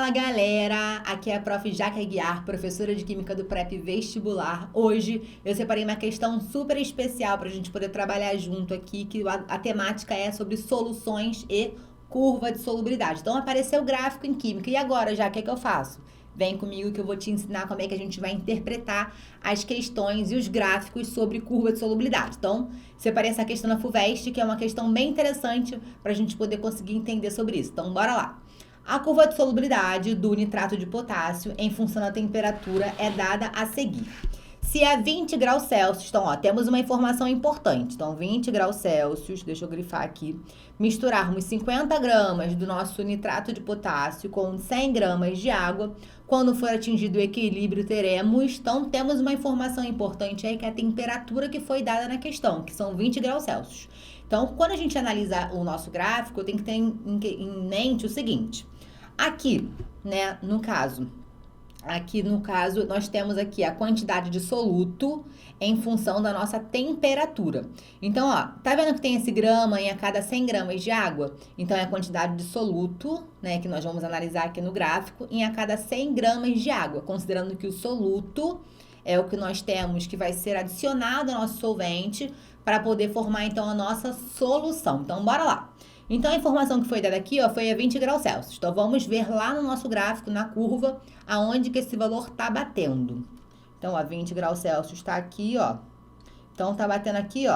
Fala galera, aqui é a Prof. Jaque Aguiar, professora de Química do Prep Vestibular. Hoje eu separei uma questão super especial para a gente poder trabalhar junto aqui, que a temática é sobre soluções e curva de solubilidade. Então apareceu o gráfico em Química, e agora já o que é que eu faço? Vem comigo que eu vou te ensinar como é que a gente vai interpretar as questões e os gráficos sobre curva de solubilidade. Então, separei essa questão na FUVEST, que é uma questão bem interessante para a gente poder conseguir entender sobre isso. Então, bora lá. A curva de solubilidade do nitrato de potássio em função da temperatura é dada a seguir. Se é 20 graus Celsius, então, temos uma informação importante. Então, 20 graus Celsius, deixa eu grifar aqui, misturarmos 50 gramas do nosso nitrato de potássio com 100 gramas de água, quando for atingido o equilíbrio, temos uma informação importante aí, que é a temperatura que foi dada na questão, que são 20 graus Celsius. Então, quando a gente analisa o nosso gráfico, tem que ter em mente o seguinte. Aqui, né, no caso, nós temos aqui a quantidade de soluto em função da nossa temperatura. Então, tá vendo que tem esse grama em a cada 100 gramas de água? Então, é a quantidade de soluto, né, que nós vamos analisar aqui no gráfico, em a cada 100 gramas de água, considerando que o soluto é o que nós temos que vai ser adicionado ao nosso solvente para poder formar, então, a nossa solução. Então, bora lá. Então, a informação que foi dada aqui, foi a 20 graus Celsius. Então, vamos ver lá no nosso gráfico, na curva, aonde que esse valor está batendo. Então, 20 graus Celsius está aqui, Então, está batendo aqui,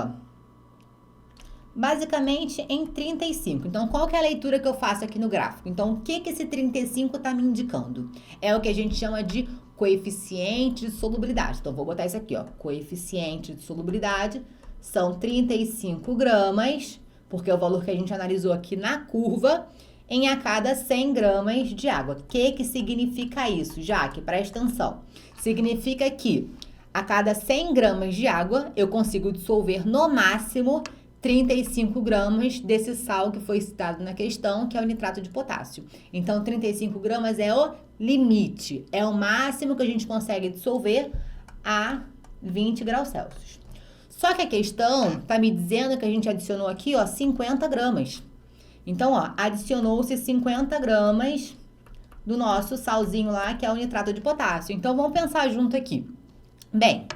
basicamente em 35. Então, qual que é a leitura que eu faço aqui no gráfico? Então, o que esse 35 está me indicando? É o que a gente chama de coeficiente de solubilidade. Então, vou botar isso aqui, coeficiente de solubilidade são 35 gramas, porque é o valor que a gente analisou aqui na curva, em a cada 100 gramas de água. O que significa isso, Jaque? Presta atenção. Significa que a cada 100 gramas de água, eu consigo dissolver no máximo 35 gramas desse sal que foi citado na questão, que é o nitrato de potássio. Então, 35 gramas é o limite, é o máximo que a gente consegue dissolver a 20 graus Celsius. Só que a questão está me dizendo que a gente adicionou aqui, 50 gramas. Então, adicionou-se 50 gramas do nosso salzinho lá, que é o nitrato de potássio. Então, vamos pensar junto aqui. Bem,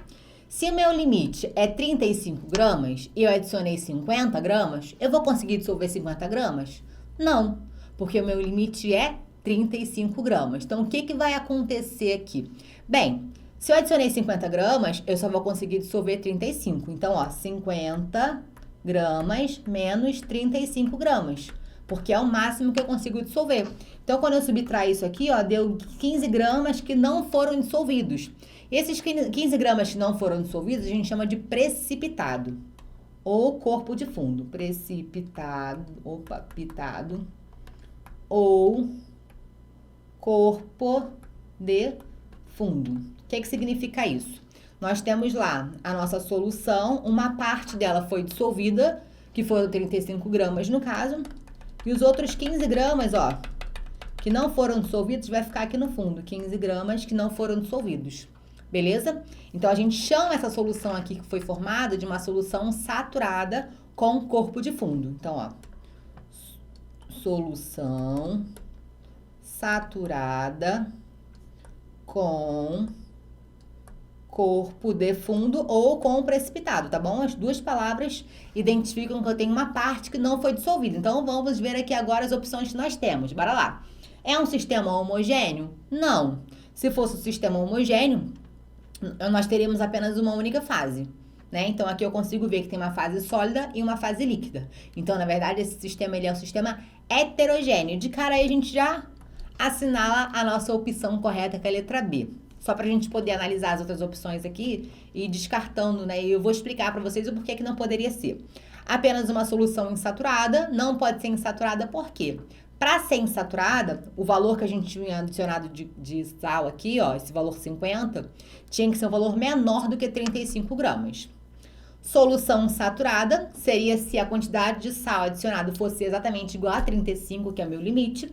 se o meu limite é 35 gramas e eu adicionei 50 gramas, eu vou conseguir dissolver 50 gramas? Não, porque o meu limite é 35 gramas. Então, o que vai acontecer aqui? Bem, se eu adicionei 50 gramas, eu só vou conseguir dissolver 35. Então, 50 gramas menos 35 gramas, porque é o máximo que eu consigo dissolver. Então, quando eu subtrair isso aqui, deu 15 gramas que não foram dissolvidos. Esses 15 gramas que não foram dissolvidos, a gente chama de precipitado, ou corpo de fundo. Pitado, ou corpo de fundo. O que significa isso? Nós temos lá a nossa solução, uma parte dela foi dissolvida, que foram 35 gramas no caso, e os outros 15 gramas, que não foram dissolvidos, vai ficar aqui no fundo, 15 gramas que não foram dissolvidos, beleza? Então, a gente chama essa solução aqui que foi formada de uma solução saturada com corpo de fundo. Então, solução saturada com corpo de fundo ou com precipitado, tá bom? As duas palavras identificam que eu tenho uma parte que não foi dissolvida. Então, vamos ver aqui agora as opções que nós temos. Bora lá. É um sistema homogêneo? Não. Se fosse um sistema homogêneo, nós teríamos apenas uma única fase, né? Então, aqui eu consigo ver que tem uma fase sólida e uma fase líquida. Então, na verdade, esse sistema ele é um sistema heterogêneo. De cara aí, a gente já assinala a nossa opção correta, que é a letra B. Só para a gente poder analisar as outras opções aqui e ir descartando, né? E eu vou explicar para vocês o porquê que não poderia ser. Apenas uma solução insaturada, não pode ser insaturada por quê? Para ser insaturada, o valor que a gente tinha adicionado de sal aqui, esse valor 50, tinha que ser um valor menor do que 35 gramas. Solução saturada seria se a quantidade de sal adicionado fosse exatamente igual a 35, que é o meu limite.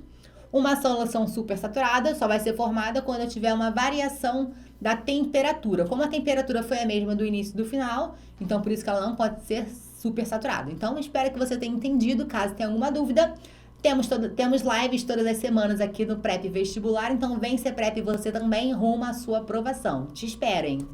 Uma solução supersaturada só vai ser formada quando eu tiver uma variação da temperatura. Como a temperatura foi a mesma do início e do final, então por isso que ela não pode ser supersaturada. Então, espero que você tenha entendido. Caso tenha alguma dúvida, Temos lives todas as semanas aqui no Prep Vestibular, então vem ser Prep você também rumo à sua aprovação. Te esperem.